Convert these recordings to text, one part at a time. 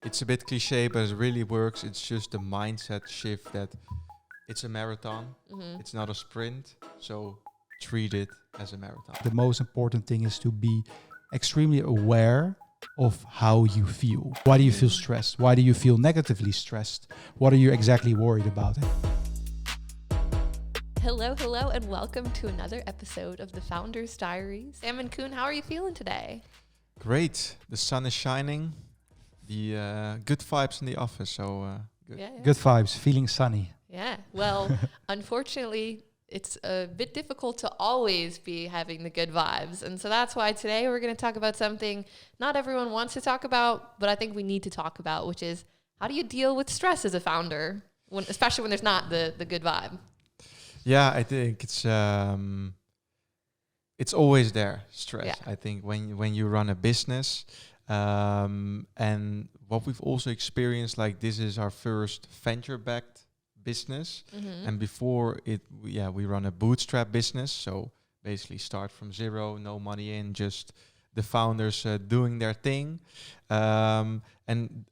It's a bit cliche, but it really works. It's just the mindset shift that it's a marathon. It's not a sprint. So treat it as a marathon. The most important thing is to be extremely aware of how you feel. Why do you feel stressed? Why do you feel negatively stressed? What are you exactly worried about? Hello, and welcome to another episode of the Founder's Diaries. Sam and Coen, how are you feeling today? Great. The sun is shining. The good vibes in the office. So good. Yeah. Good vibes, feeling sunny. Yeah. Well, unfortunately, it's a bit difficult to always be having the good vibes. And so that's why today we're going to talk about something not everyone wants to talk about, but I think we need to talk about, which is how do you deal with stress as a founder, especially when there's not the good vibe? Yeah, I think it's always there, stress. Yeah. I think when you run a business, and what we've also experienced, like this is our first venture-backed business, and before it, we run a bootstrap business. So basically, start from zero, no money in, just the founders doing their thing. And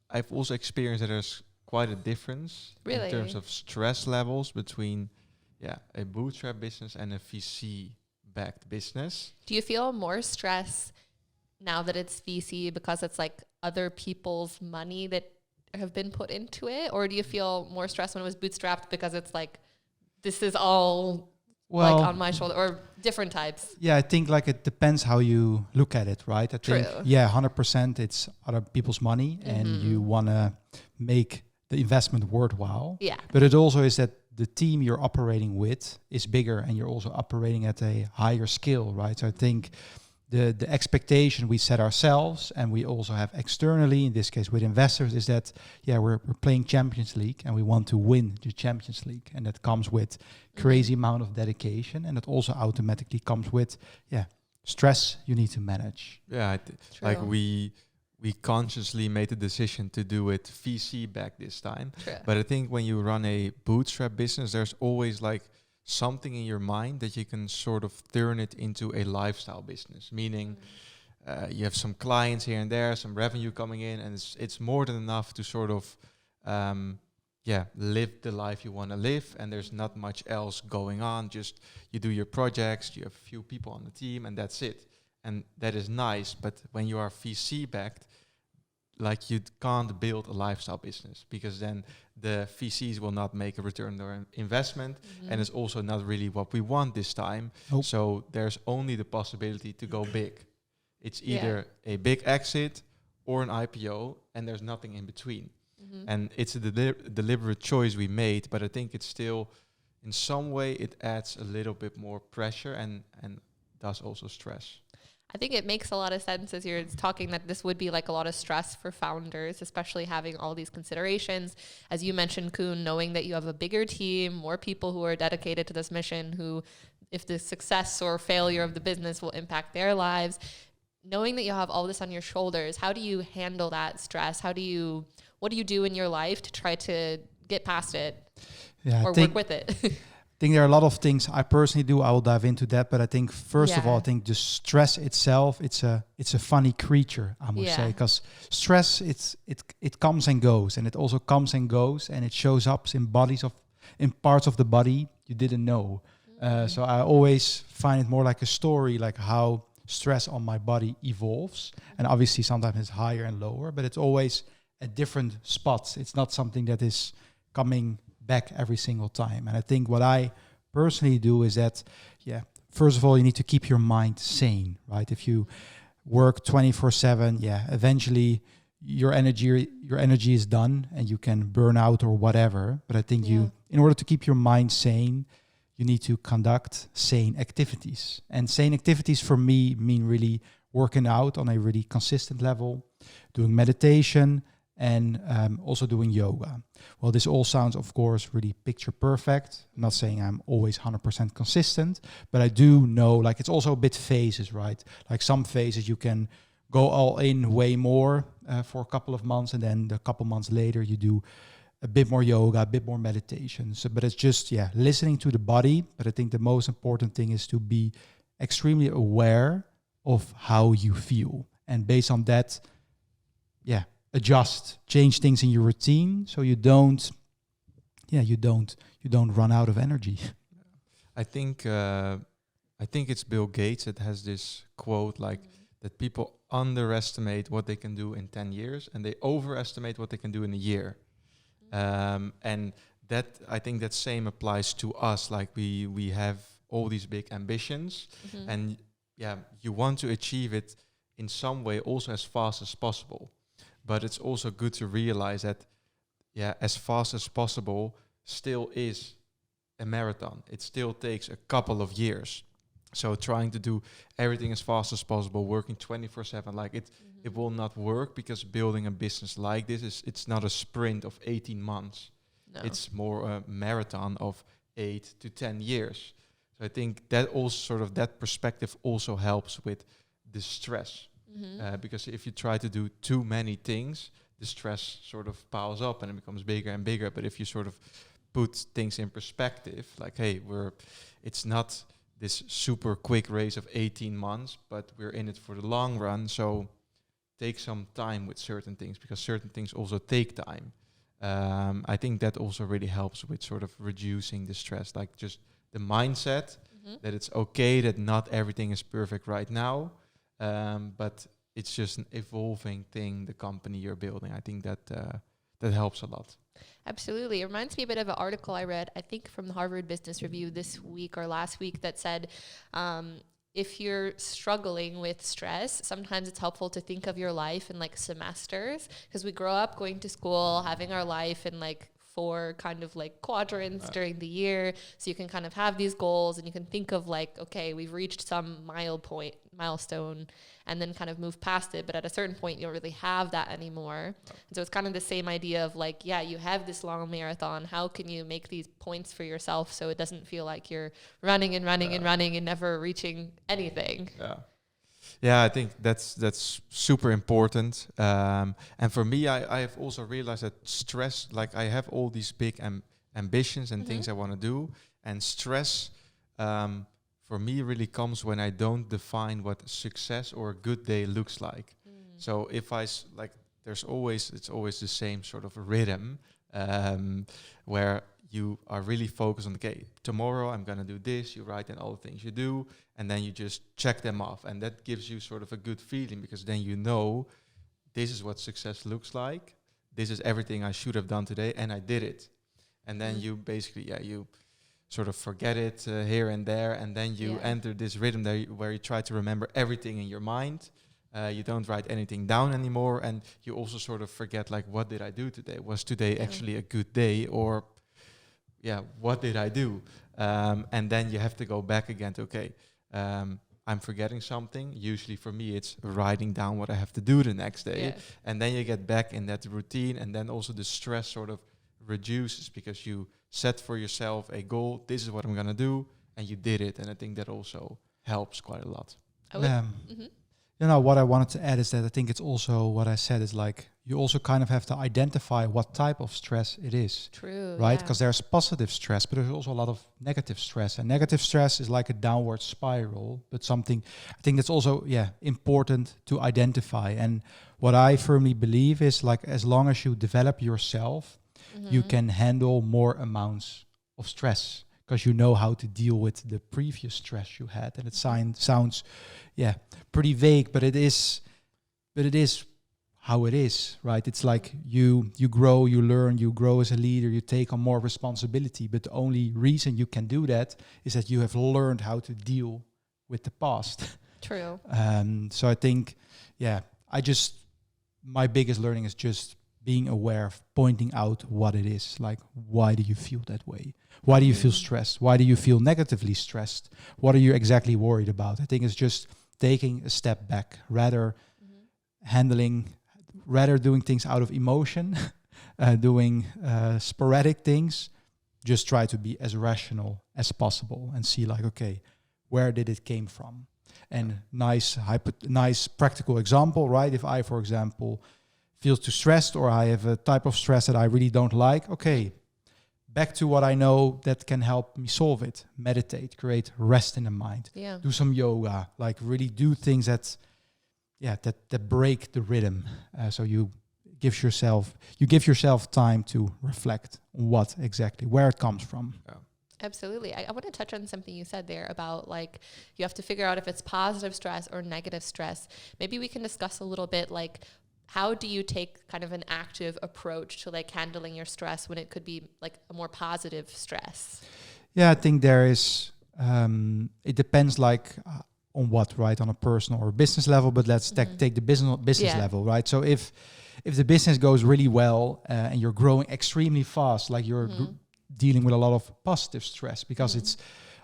I've also experienced that there's quite a difference in terms of stress levels between a bootstrap business and a VC-backed business. Do you feel more stress now that it's VC because it's like other people's money that have been put into it? Or do you feel more stress when it was bootstrapped because it's like, this is all like on my shoulder, or different types? Yeah, I think like it depends how you look at it, right? I think, 100% it's other people's money and you want to make the investment worthwhile. Yeah. But it also is that the team you're operating with is bigger and you're also operating at a higher scale, right? So I think the expectation we set ourselves and we also have externally, in this case with investors, is that, we're playing Champions League and we want to win the Champions League. And that comes with crazy amount of dedication. And it also automatically comes with, stress you need to manage. Yeah, like we consciously made the decision to do it VC back this time. True. But I think when you run a bootstrap business, there's always like something in your mind that you can sort of turn it into a lifestyle business, meaning you have some clients here and there, some revenue coming in, and it's more than enough to sort of live the life you want to live, and there's not much else going on. Just you do your projects, you have a few people on the team, and that's it. And that is nice, but when you are VC backed, like you can't build a lifestyle business because then the VCs will not make a return on their investment, and it's also not really what we want this time. Nope. So there's only the possibility to go big. It's either a big exit or an IPO, and there's nothing in between. And it's a deliberate choice we made, but I think it's still, in some way, it adds a little bit more pressure and does also stress. I think it makes a lot of sense as you're talking that this would be like a lot of stress for founders, especially having all these considerations. As you mentioned, Coen, knowing that you have a bigger team, more people who are dedicated to this mission, who, if the success or failure of the business will impact their lives, knowing that you have all this on your shoulders, how do you handle that stress? What do you do in your life to try to get past it or work with it? I think there are a lot of things I personally do. I will dive into that, but I think first of all, I think the stress itself, it's a funny creature, I must say, because stress it comes and goes, and it also comes and goes, and it shows up in parts of the body you didn't know. So I always find it more like a story, like how stress on my body evolves, and obviously sometimes it's higher and lower, but it's always at different spots. It's not something that is coming back every single time. And I think what I personally do is that, first of all, you need to keep your mind sane, right? If you work 24/7, eventually your energy is done and you can burn out or whatever. But I think in order to keep your mind sane, you need to conduct sane activities. And sane activities for me mean really working out on a really consistent level, doing meditation, and also doing yoga. Well, this all sounds, of course, really picture perfect. I'm not saying I'm always 100% consistent, but I do know, like, it's also a bit phases, right? Like some phases you can go all in way more for a couple of months, and then a couple months later you do a bit more yoga, a bit more meditation. So, but it's just, listening to the body. But I think the most important thing is to be extremely aware of how you feel. And based on that, change things in your routine, so you don't run out of energy. I think it's Bill Gates that has this quote like that people underestimate what they can do in 10 years and they overestimate what they can do in a year. And that, I think that same applies to us. Like we have all these big ambitions and you want to achieve it in some way also as fast as possible. But it's also good to realize that, as fast as possible still is a marathon. It still takes a couple of years. So trying to do everything as fast as possible, working 24/7, like it will not work, because building a business like this it's not a sprint of 18 months. No. It's more a marathon of 8 to 10 years. So I think that also sort of that perspective also helps with the stress. Because if you try to do too many things, the stress sort of piles up and it becomes bigger and bigger. But if you sort of put things in perspective, like, hey, it's not this super quick race of 18 months, but we're in it for the long run. So take some time with certain things, because certain things also take time. I think that also really helps with sort of reducing the stress, like just the mindset that it's okay that not everything is perfect right now. But it's just an evolving thing, the company you're building. I think that helps a lot. Absolutely. It reminds me a bit of an article I read, I think from the Harvard Business Review this week or last week, that said, if you're struggling with stress, sometimes it's helpful to think of your life in like semesters, because we grow up going to school, having our life in like 4 kind of like quadrants during the year. So you can kind of have these goals and you can think of like, okay, we've reached some milestone, and then kind of move past it. But at a certain point, you don't really have that anymore. And so it's kind of the same idea of like, you have this long marathon. How can you make these points for yourself so it doesn't feel like you're running and running and running and never reaching anything? Yeah, I think that's super important. And for me, I have also realized that stress, like I have all these big ambitions and things I want to do, and stress for me really comes when I don't define what success or a good day looks like. So if it's always the same sort of rhythm where you are really focused on, okay, tomorrow I'm going to do this. You write in all the things you do, and then you just check them off. And that gives you sort of a good feeling, because then you know this is what success looks like. This is everything I should have done today, and I did it. And then you basically, you sort of forget it here and there, and then you enter this rhythm there where you try to remember everything in your mind. You don't write anything down anymore, and you also sort of forget, like, what did I do today? Was today actually a good day, or what did I do? And then you have to go back again to, okay, I'm forgetting something. Usually for me, it's writing down what I have to do the next day. Yeah. And then you get back in that routine, and then also the stress sort of reduces, because you set for yourself a goal. This is what I'm going to do, and you did it. And I think that also helps quite a lot. What I wanted to add is that I think it's also what I said is like, you also kind of have to identify what type of stress it is. True. Right? Because there's positive stress, but there's also a lot of negative stress. And negative stress is like a downward spiral, but something I think that's also, important to identify. And what I firmly believe is, like, as long as you develop yourself, you can handle more amounts of stress, because you know how to deal with the previous stress you had. And it sounds pretty vague, but it is how it is, right? It's like you grow, you learn, you grow as a leader, you take on more responsibility. But the only reason you can do that is that you have learned how to deal with the past. True. So I think, my biggest learning is just being aware of pointing out what it is. Like, why do you feel that way? Why do you feel stressed? Why do you feel negatively stressed? What are you exactly worried about? I think it's just taking a step back, rather doing things out of emotion, doing sporadic things. Just try to be as rational as possible and see, like, okay, where did it came from? And nice practical example, right? If I, for example, feel too stressed, or I have a type of stress that I really don't like, okay, back to what I know that can help me solve it. Meditate, create rest in the mind. Yeah. Do some yoga, like really do things that break the rhythm. So you you give yourself time to reflect on what exactly, where it comes from. Yeah. Absolutely. I want to touch on something you said there about like you have to figure out if it's positive stress or negative stress. Maybe we can discuss a little bit like how do you take kind of an active approach to like handling your stress when it could be like a more positive stress? Yeah, I think there is, it depends like on what, right? On a personal or business level, but let's take the business level, right? So if the business goes really well and you're growing extremely fast, like you're dealing with a lot of positive stress because it's,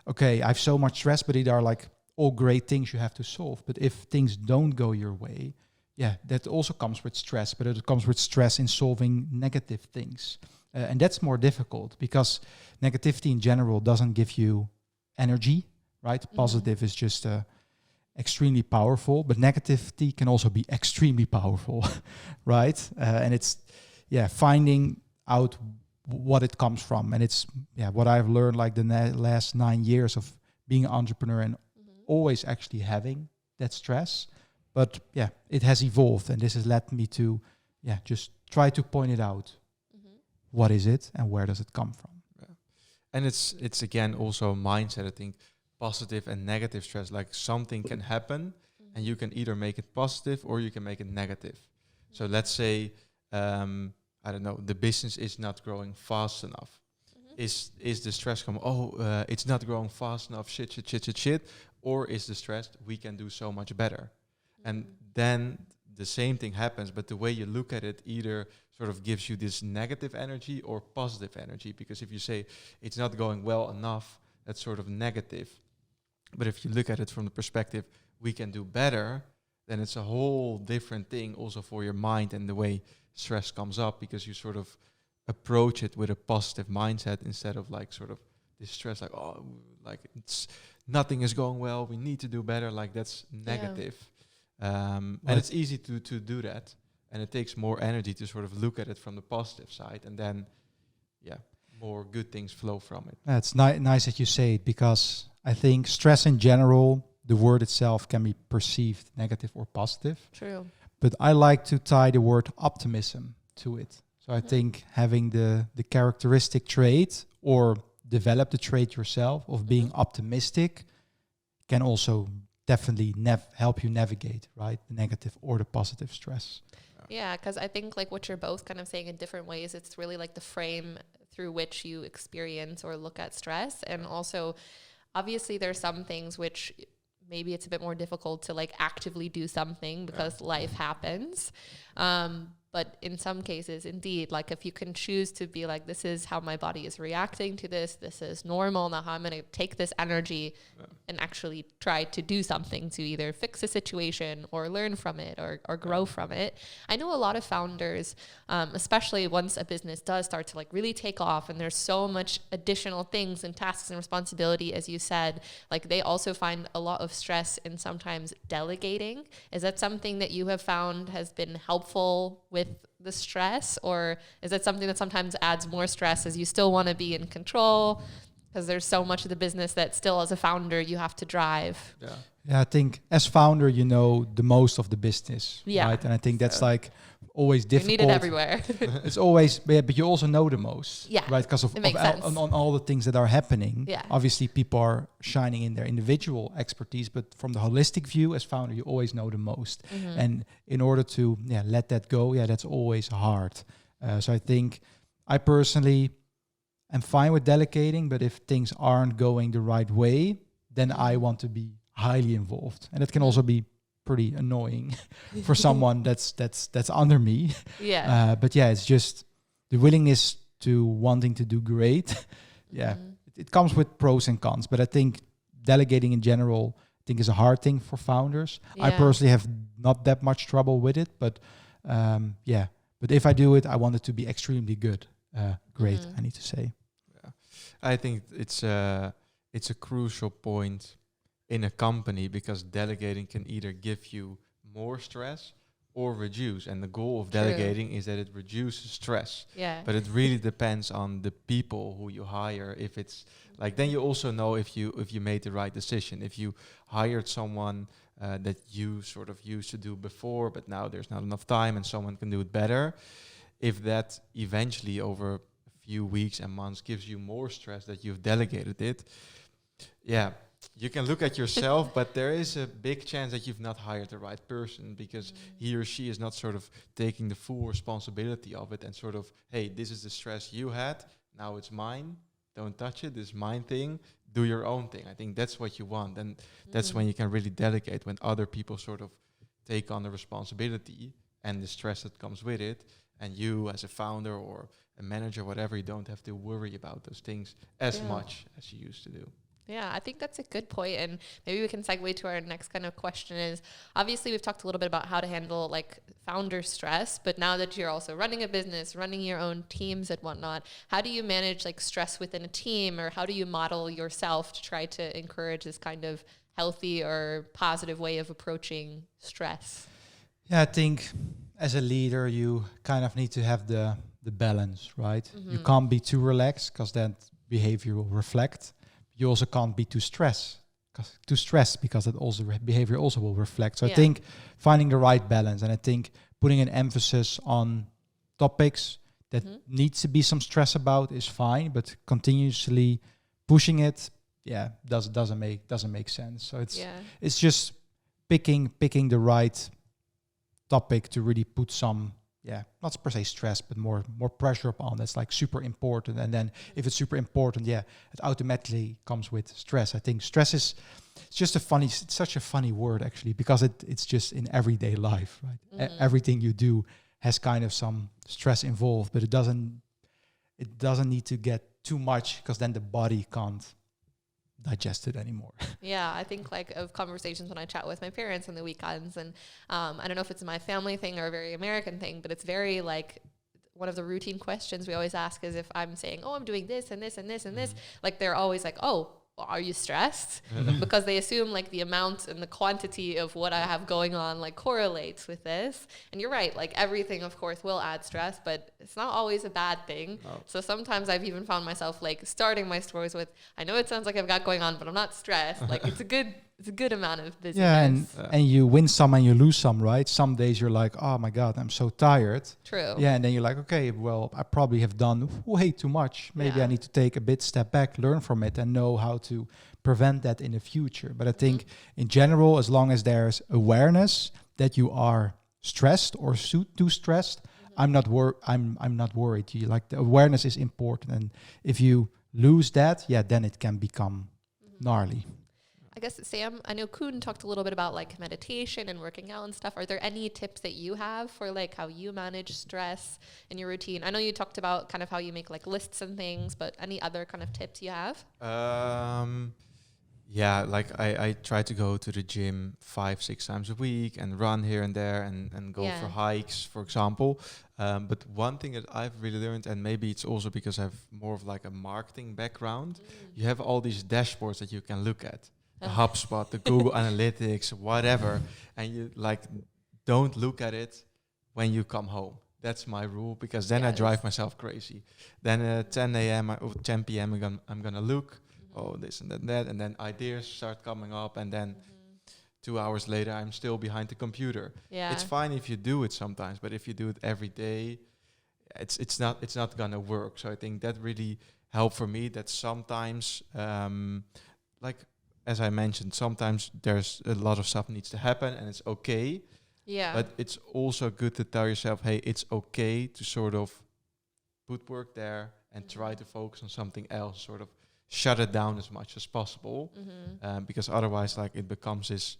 okay, I have so much stress, but it are like all great things you have to solve. But if things don't go your way, yeah, that also comes with stress, but it comes with stress in solving negative things. And that's more difficult because negativity in general doesn't give you energy, right? Positive is just extremely powerful, but negativity can also be extremely powerful, right? And it's, finding out what it comes from. And it's, what I've learned like the last 9 years of being an entrepreneur and always actually having that stress. But it has evolved, and this has led me to, just try to point it out. What is it and where does it come from? Yeah. And it's again also a mindset. I think positive and negative stress, like something can happen and you can either make it positive or you can make it negative. So let's say, I don't know, the business is not growing fast enough. Is the stress come, it's not growing fast enough, shit. Or is the stress, we can do so much better. And then the same thing happens, but the way you look at it either sort of gives you this negative energy or positive energy. Because if you say it's not going well enough, that's sort of negative. But if you look at it from the perspective, we can do better, then it's a whole different thing also for your mind and the way stress comes up, because you sort of approach it with a positive mindset instead of like sort of this stress, like, like it's nothing is going well, we need to do better. Like that's negative. And it's easy to do that. And it takes more energy to sort of look at it from the positive side. And then, more good things flow from it. It's nice that you say it, because I think stress in general, the word itself can be perceived negative or positive. True. But I like to tie the word optimism to it. So I think having the characteristic trait or develop the trait yourself of being optimistic can also definitely help you navigate, right? The negative or the positive stress. Yeah, because I think like what you're both kind of saying in different ways, it's really like the frame through which you experience or look at stress. And also, obviously, there's some things which maybe it's a bit more difficult to like actively do something because life happens. But in some cases, indeed, like if you can choose to be like, this is how my body is reacting to this is normal. Now how I'm going to take this energy and actually try to do something to either fix a situation or learn from it or grow from it. I know a lot of founders, especially once a business does start to like really take off and there's so much additional things and tasks and responsibility, as you said, like they also find a lot of stress in sometimes delegating. Is that something that you have found has been helpful with the stress, or is that something that sometimes adds more stress as you still want to be in control because there's so much of the business that still as a founder you have to drive? Yeah, I think as founder you know the most of the business, right? And I think that's like always difficult. You need it everywhere. It's always, but you also know the most, right? Because of on all the things that are happening. Obviously people are shining in their individual expertise, but from the holistic view as founder you always know the most. And in order to let that go, that's always hard. So I think I personally am fine with delegating, but if things aren't going the right way, then I want to be highly involved, and it can also be pretty annoying for someone that's under me. But it's just the willingness to wanting to do great. It comes with pros and cons, but I think delegating in general, I think is a hard thing for founders. I personally have not that much trouble with it, but but if I do it, I want it to be extremely good. Great, I need to say. I think it's a crucial point in a company, because delegating can either give you more stress or reduce. And the goal of delegating is that it reduces stress. But it really depends on the people who you hire. If it's like, then you also know if you made the right decision. If you hired someone that you sort of used to do before, but now there's not enough time and someone can do it better. If that eventually over a few weeks and months gives you more stress that you've delegated it, you can look at yourself, but there is a big chance that you've not hired the right person because he or she is not sort of taking the full responsibility of it and sort of, hey, this is the stress you had, now it's mine, don't touch it, this is mine thing, do your own thing. I think that's what you want, and that's when you can really delegate, when other people sort of take on the responsibility and the stress that comes with it, and you as a founder or a manager, whatever, you don't have to worry about those things as much as you used to do. Yeah, I think that's a good point. And maybe we can segue to our next kind of question is, obviously we've talked a little bit about how to handle like founder stress, but now that you're also running a business, running your own teams and whatnot, how do you manage like stress within a team, or how do you model yourself to try to encourage this kind of healthy or positive way of approaching stress? Yeah, I think as a leader, you kind of need to have the balance, right? You can't be too relaxed because that behavior will reflect. You also can't be too stressed because that also behavior also will reflect. So I think finding the right balance, and I think putting an emphasis on topics that needs to be some stress about is fine, but continuously pushing it, doesn't make sense. So it's just picking the right topic to really put some not per se stress, but more pressure upon. That's like super important. And then if it's super important, it automatically comes with stress. I think stress is such a funny word actually, because it's just in everyday life, right? Everything you do has kind of some stress involved, but it doesn't need to get too much, because then the body can't digest it anymore. Yeah, I think like of conversations when I chat with my parents on the weekends, and I don't know if it's my family thing or a very American thing, but it's very like one of the routine questions we always ask is if I'm saying, oh, I'm doing this and this and this and this, like they're always like, oh, are you stressed? Because they assume like the amount and the quantity of what I have going on like correlates with this. And you're right, like everything of course will add stress, but it's not always a bad thing. No. So sometimes I've even found myself like starting my stories with, I know it sounds like I've got going on, but I'm not stressed. Like it's a good amount of busyness. Yeah, and you win some and you lose some, right? Some days you're like, oh my God, I'm so tired. True. Yeah, and then you're like, okay, well, I probably have done way too much. Maybe I need to take a step back, learn from it, and know how to prevent that in the future. But I think in general, as long as there's awareness that you are stressed or too stressed, I'm not worried. Like the awareness is important, and if you lose that, then it can become gnarly. I guess, Sam, I know Coen talked a little bit about like meditation and working out and stuff. Are there any tips that you have for like how you manage stress in your routine? I know you talked about kind of how you make like lists and things, but any other kind of tips you have? Like I try to go to the gym 5-6 times a week and run here and there and go for hikes, for example. But one thing that I've really learned, and maybe it's also because I have more of like a marketing background, you have all these dashboards that you can look at. The HubSpot, the Google Analytics, whatever, and you like don't look at it when you come home. That's my rule, because then I drive myself crazy. Then at 10 a.m. or 10 p.m. I'm gonna look, this and that, and then ideas start coming up, and then 2 hours later I'm still behind the computer. Yeah. It's fine if you do it sometimes, but if you do it every day, it's not gonna work. So I think that really helped for me. That sometimes as I mentioned, sometimes there's a lot of stuff needs to happen and it's okay. Yeah. But it's also good to tell yourself, hey, it's okay to sort of put work there and try to focus on something else, sort of shut it down as much as possible. Because otherwise, like, it becomes this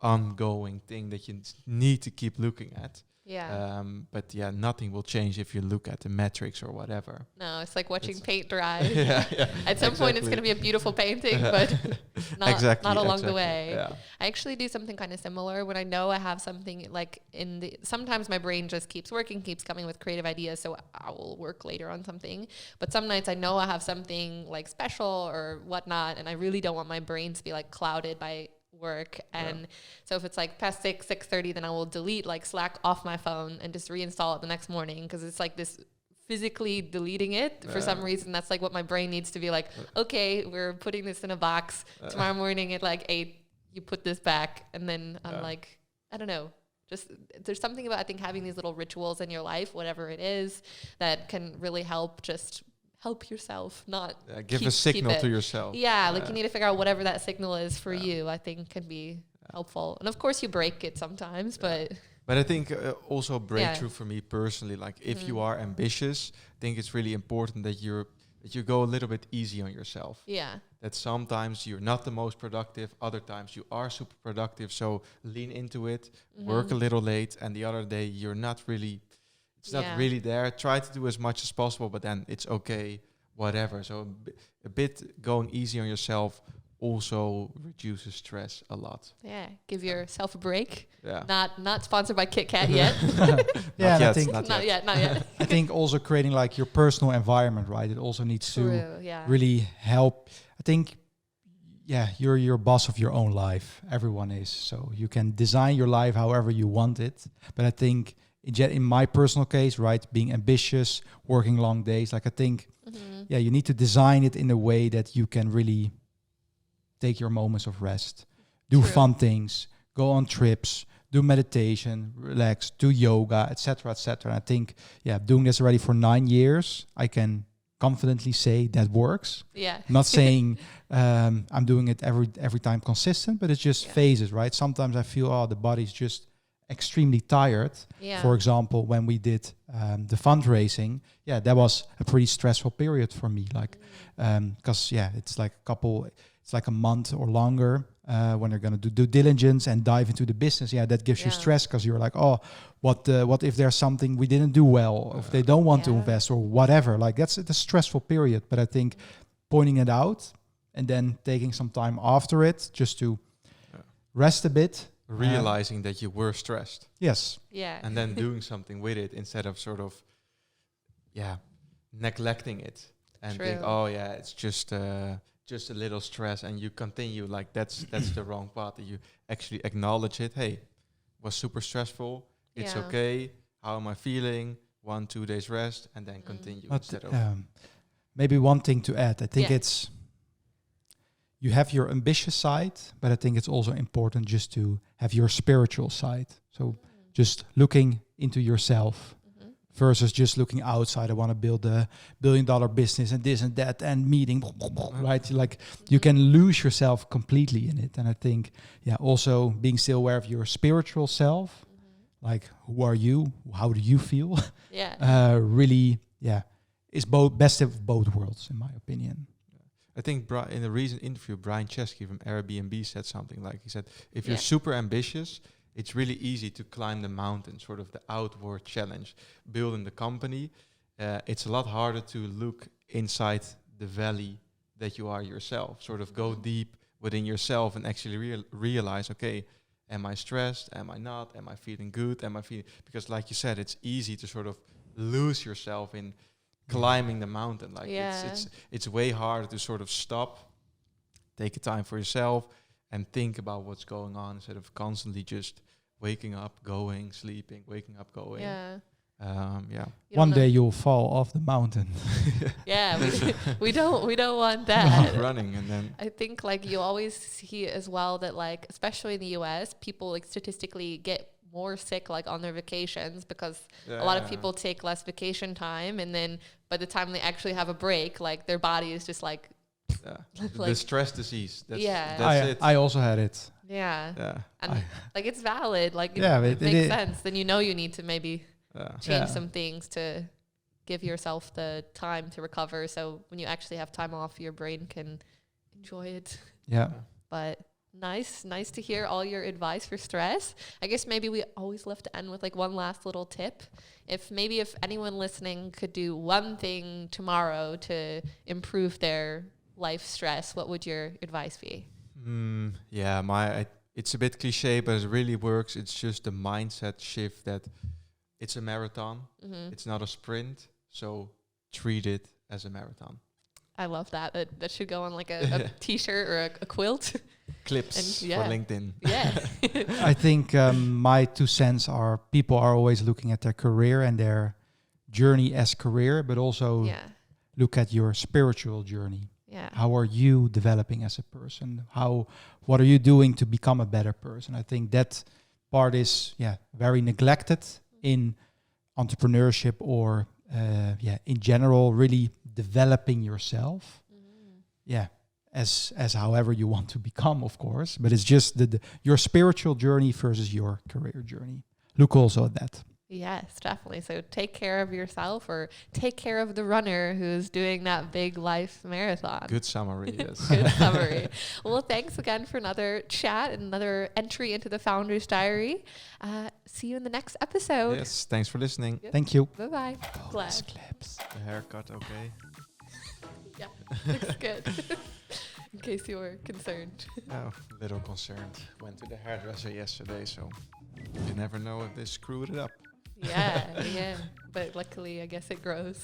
ongoing thing that you need to keep looking at. Yeah. But nothing will change if you look at the metrics or whatever. No, it's like watching paint dry. At some point it's going to be a beautiful painting, but not along the way. Yeah. I actually do something kind of similar when I know I have something like sometimes my brain just keeps working, keeps coming with creative ideas, so I will work later on something. But some nights I know I have something like special or whatnot, and I really don't want my brain to be like clouded by work. And so if it's like past 6:30, then I will delete like Slack off my phone and just reinstall it the next morning, because it's like this physically deleting it for some reason. That's like what my brain needs to be like, okay, we're putting this in a box tomorrow morning at like 8. you put this back. And then I'm like, I don't know. Just there's something about, I think, having these little rituals in your life, whatever it is, that can really help yourself, not give a signal to yourself. Yeah, like you need to figure out whatever that signal is for you, I think can be helpful. And of course you break it sometimes, but I think also a breakthrough for me personally, like if you are ambitious, I think it's really important that you go a little bit easy on yourself. Yeah. That sometimes you're not the most productive, other times you are super productive. So lean into it, work a little late, and the other day you're not really, it's not really there. Try to do as much as possible, but then it's okay, whatever. So a bit going easy on yourself also reduces stress a lot. Yeah, give yourself a break. Yeah. Not sponsored by Kit Kat yet. I think not yet. I think also creating like your personal environment, right? It also needs to really help. I think, you're your boss of your own life. Everyone is. So you can design your life however you want it. But I think in my personal case, right, being ambitious, working long days, like I think, you need to design it in a way that you can really take your moments of rest, do fun things, go on trips, do meditation, relax, do yoga, etc., etc. And I think, doing this already for 9 years, I can confidently say that works. Yeah. Not saying I'm doing it every time consistent, but it's just phases, right? Sometimes I feel, the body's just extremely tired. Yeah. For example, when we did the fundraising, that was a pretty stressful period for me. Like, because it's like a month or longer when they're going to do due diligence and dive into the business. That gives you stress because you're like, what if there's something we didn't do well, or if they don't want to invest or whatever. Like that's a stressful period. But I think pointing it out and then taking some time after it just to rest a bit. Realizing that you were stressed. Yes. Yeah. And then doing something with it instead of sort of, neglecting it and think, it's just a little stress, and you continue like that's the wrong path. That you actually acknowledge it. Hey, was super stressful. It's okay. How am I feeling? 1-2 days rest, and then continue instead of. Maybe one thing to add. I think it's you have your ambitious side, but I think it's also important just to have your spiritual side. So just looking into yourself. Versus just looking outside. I want to build a $1 billion business and this and that and meeting, right? Like you can lose yourself completely in it. And I think, also being still aware of your spiritual self, like who are you? How do you feel? Really, is best of both worlds, in my opinion. I think in a recent interview, Brian Chesky from Airbnb said something like, he said, if you're super ambitious, it's really easy to climb the mountain, sort of the outward challenge, building the company. It's a lot harder to look inside the valley that you are yourself, sort of go deep within yourself and actually realize, okay, am I stressed? Am I not? Am I feeling good? Because like you said, it's easy to sort of lose yourself in climbing the mountain. Like it's way harder to sort of stop, take a time for yourself and think about what's going on instead of constantly just waking up, going, sleeping, waking up, going. One day you'll fall off the mountain. We don't want that. Running and then I think like you always see as well that like especially in the US, people like statistically get more sick like on their vacations because a lot of people take less vacation time, and then by the time they actually have a break, like their body is just like the stress disease. That's it. I also had it. And like it's valid. Like it makes sense. Then you know you need to maybe change some things to give yourself the time to recover. So when you actually have time off, your brain can enjoy it. Yeah. But nice to hear all your advice for stress. I guess maybe we always love to end with like one last little tip. If anyone listening could do one thing tomorrow to improve their life stress, what would your advice be? It's a bit cliche, but it really works. It's just the mindset shift that it's a marathon. It's not a sprint. So treat it as a marathon. I love that. That should go on like a t-shirt or a quilt. Clips for LinkedIn. Yeah. I think my 2 cents are people are always looking at their career and their journey as career, but also look at your spiritual journey. Yeah. How are you developing as a person? What are you doing to become a better person? I think that part is very neglected in entrepreneurship or in general, really developing yourself. As however you want to become, of course, but it's just your spiritual journey versus your career journey. Look also at that. Yes, definitely. So take care of yourself, or take care of the runner who's doing that big life marathon. Good summary, yes. Good summary. Well, thanks again for another chat, another entry into the Founder's Diary. See you in the next episode. Yes, thanks for listening. Yep. Thank you. Bye-bye. Bonus clips. The haircut, okay. Yeah, looks good. In case you were concerned. Oh, little concerned. Went to the hairdresser yesterday, so you never know if they screwed it up. Yeah. But luckily, I guess it grows.